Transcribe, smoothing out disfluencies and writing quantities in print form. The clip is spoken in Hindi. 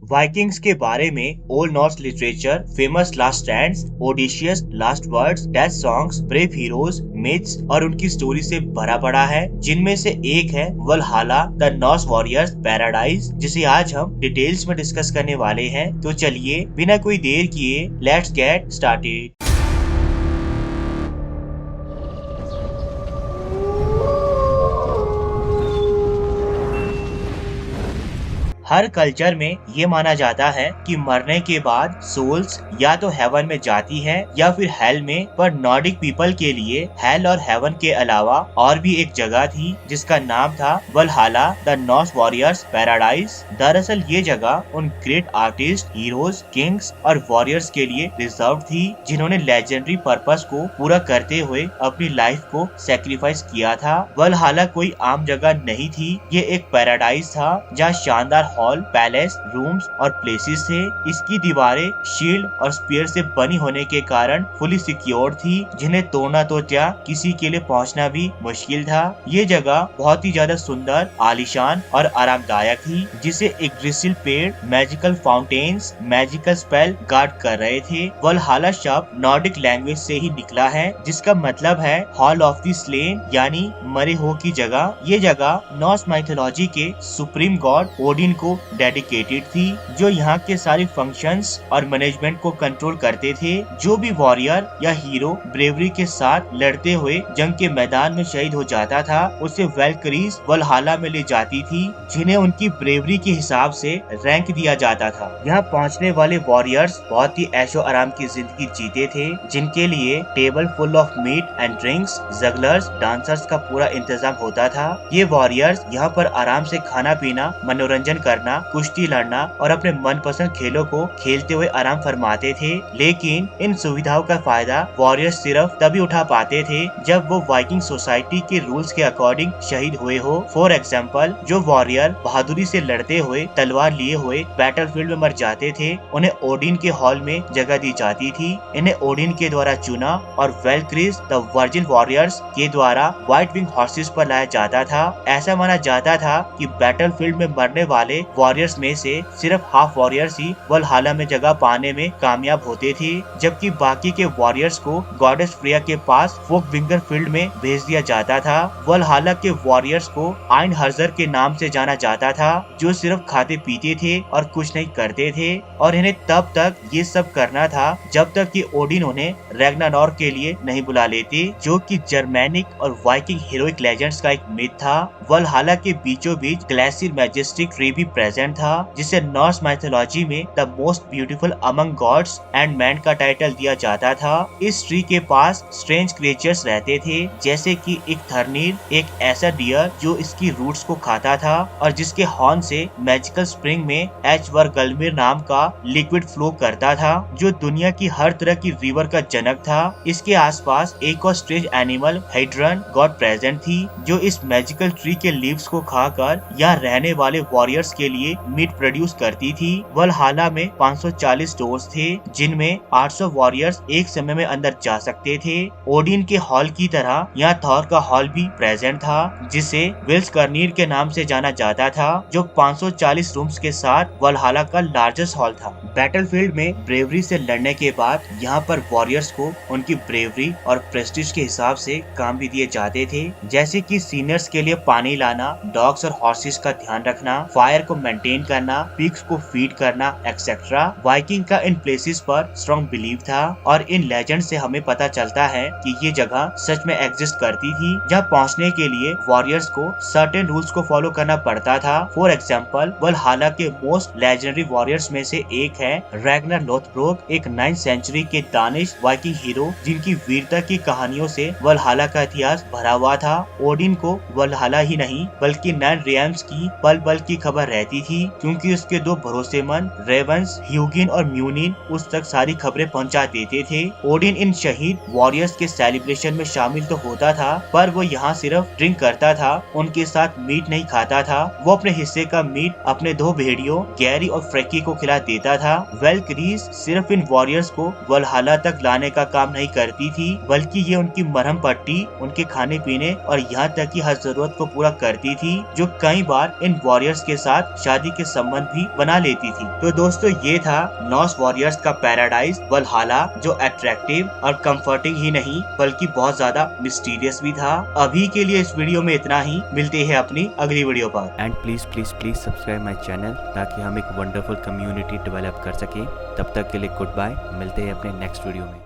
वाइकिंग्स के बारे में old Norse literature, famous last stands, ओडिशियस last words, death songs, brave heroes, myths और उनकी स्टोरी से भरा पड़ा है, जिनमें से एक है वल्हाला द नॉर्स वॉरियर्स पैराडाइज, जिसे आज हम डिटेल्स में डिस्कस करने वाले हैं। तो चलिए बिना कोई देर किए let's get started. Her culture में ये माना जाता है कि मरने के बाद सोल्स या तो हेवन में जाती है या फिर हेल में, पर नॉर्डिक पीपल के लिए हेल और हेवन के अलावा और भी एक जगह थी जिसका नाम था वल्हाला द नॉर्स वॉरियर्स पैराडाइज। दरअसल ये जगह उन ग्रेट आर्टिस्ट, हीरोज, किंग्स और वॉरियर्स के लिए रिजर्व थी जिन्होंने लेजेंडरी पर्पस को पूरा करते हुए अपनी लाइफ को सेक्रीफाइस किया था। वल्हाला कोई आम जगह नहीं थी, ये एक पैराडाइज था जहाँ शानदार हॉल, पैलेस, रूम्स और प्लेसेस थे। इसकी दीवारें शील्ड और स्पीयर से बनी होने के कारण फुली सिक्योर थी, जिन्हें तोड़ना तो क्या किसी के लिए पहुंचना भी मुश्किल था। ये जगह बहुत ही ज्यादा सुंदर, आलीशान और आरामदायक थी, जिसे एक ग्रिसिल पेड़, magical fountains, magical spell guard कर रहे थे। वल्हाला शब्द नॉर्डिक लैंग्वेज से ही निकला है, जिसका मतलब है हॉल ऑफ द स्लेन, यानी मरे हो की जगह। ये जगह नॉर्स माइथोलॉजी के सुप्रीम गॉड ओडिन को डेडिकेटेड थी, जो यहाँ के सारे फंक्शंस और मैनेजमेंट को कंट्रोल करते थे। जो भी वॉरियर या हीरो ब्रेवरी के साथ लड़ते हुए जंग के मैदान में शहीद हो जाता था, उसे वेल्करीज वल्हाला में ले जाती थी, जिन्हें उनकी ब्रेवरी के हिसाब से रैंक दिया जाता था। यहाँ पहुँचने वाले वॉरियर्स बहुत ही ऐशो आराम की जिंदगी जीते थे, जिनके लिए table full of meat and drinks, jugglers, dancers का पूरा इंतजाम होता था। ये वॉरियर्स यहाँ पर आराम से खाना पीना, मनोरंजन करना, कुश्ती लड़ना और अपने मनपसंद खेलों को खेलते हुए आराम फरमाते थे। लेकिन इन सुविधाओं का फायदा वॉरियर्स सिर्फ तभी उठा पाते थे जब वो वाइकिंग सोसाइटी के रूल्स के अकॉर्डिंग शहीद हुए हो। फॉर एग्जाम्पल, जो वॉरियर बहादुरी से लड़ते हुए तलवार लिए हुए बैटलफील्ड में मर जाते थे, उन्हें ओडिन के हॉल में जगह दी जाती थी। इन्हें ओडिन के द्वारा चुना और वेल्क्रीज द वर्जिन वॉरियर्स के द्वारा व्हाइट विंग हॉर्सेस पर लाया जाता था। ऐसा माना जाता था कि बैटलफील्ड में मरने वाले वॉरियर्स में से सिर्फ हाफ वॉरियर्स ही वल्हाला में जगह पाने में कामयाब होते थे, जबकि बाकी के वॉरियर्स को गॉडेस फ्रेया के पास फोकविंगर फील्ड में भेज दिया जाता था। वल्हाला के वॉरियर्स को आइन हर्जर के नाम से जाना जाता था, जो सिर्फ खाते पीते थे और कुछ नहीं करते थे, और इन्हें तब तक ये सब करना था जब तक कि ओडिन उन्हें रैग्नारॉक के लिए नहीं बुला लेते, जो कि जर्मैनिक और वाइकिंग हीरोइक लेजेंड्स का एक मिथ था। वल्हाला के बीचों बीच ग्लेसियर मैजेस्टिक ट्री भी प्रेजेंट था, जिसे नॉर्स माइथोलॉजी में the most beautiful among gods and man का टाइटल दिया जाता था। इस ट्री के पास स्ट्रेंज क्रिएचर्स रहते थे, जैसे कि एक थर्नीर, एक ऐसा डियर जो इसकी रूट्स को खाता था और जिसके हॉर्न से मैजिकल स्प्रिंग में एचवर्गलमिर नाम का लिक्विड फ्लो करता था, जो दुनिया की हर तरह की रिवर का जनक था। इसके आसपास एक और strange animal hydrant God present थी, जो इस मैजिकल ट्री के लीव्स को खाकर यहाँ रहने वाले वॉरियर्स के लिए मीट प्रोड्यूस करती थी। वल्हाला में 540 डोर्स थे, जिनमें 800 वॉरियर्स एक समय में अंदर जा सकते थे। ओडिन के हॉल की तरह यहाँ थॉर का हॉल भी प्रेजेंट था, जिसे विल्सकर्नीर के नाम से जाना जाता था, जो 540 रूम्स के साथ वल्हाला का लार्जेस्ट हॉल था। बैटलफील्ड में ब्रेवरी से लड़ने के बाद यहाँ पर वॉरियर्स को उनकी ब्रेवरी और प्रेस्टीज के हिसाब से काम भी दिए जाते थे, जैसे कि सीनियर्स के लिए पानी लाना, डॉग्स और हॉर्सेस का ध्यान रखना, फायर को मेंटेन करना, पिग्स को फीड करना एक्सेट्रा। वाइकिंग का इन प्लेसेस पर स्ट्रॉन्ग बिलीव था, और इन लेजेंड से हमें पता चलता है कि ये जगह सच में एग्जिस्ट करती थी, जहाँ पहुँचने के लिए वॉरियर्स को सर्टेन रूल्स को फॉलो करना पड़ता था। फॉर एग्जाम्पल, वल्हाला के मोस्ट लेजेंडरी वॉरियर्स में से एक है रैग्नार लोथब्रोक, एक 9th सेंचुरी के दानिश वाइकिंग हीरो, जिनकी वीरता की कहानियों से वल्हाला का इतिहास भरा हुआ था। ओडिन को वल्हाला ही नहीं बल्कि 9 रियम्स की पल पल की खबर रहती थी, क्योंकि उसके 2 भरोसेमंद रेवंस, ह्यूगिन और म्यूनिन उस तक सारी खबरें पहुंचा देते थे। ओडिन इन शहीद वॉरियर्स के सेलिब्रेशन में शामिल तो होता था, पर वो यहाँ सिर्फ ड्रिंक करता था, उनके साथ मीट नहीं खाता था। वो अपने हिस्से का मीट अपने 2 भेड़ियों गैरी और फ्रेकी को खिला देता था। वेल्करीज सिर्फ इन वॉरियर्स को वल्हाला तक लाने का काम नहीं करती थी, बल्कि ये उनकी मरहम पट्टी, उनके खाने पीने और यहाँ तक की हर जरूरत को पूरा करती थी, जो कई बार इन वॉरियर्स के साथ साथ शादी के संबंध भी बना लेती थी। तो दोस्तों ये था नॉर्स वॉरियर्स का पैराडाइज वल्हाला, जो अट्रैक्टिव और कंफर्टिंग ही नहीं बल्कि बहुत ज्यादा मिस्टीरियस भी था। अभी के लिए इस वीडियो में इतना ही, मिलते हैं अपनी अगली वीडियो पर। And please please please subscribe my channel ताकि हम एक वंडरफुल कम्युनिटी डेवलप कर सकें। तब तक के लिए गुड बाय, मिलते हैं अपने नेक्स्ट वीडियो में।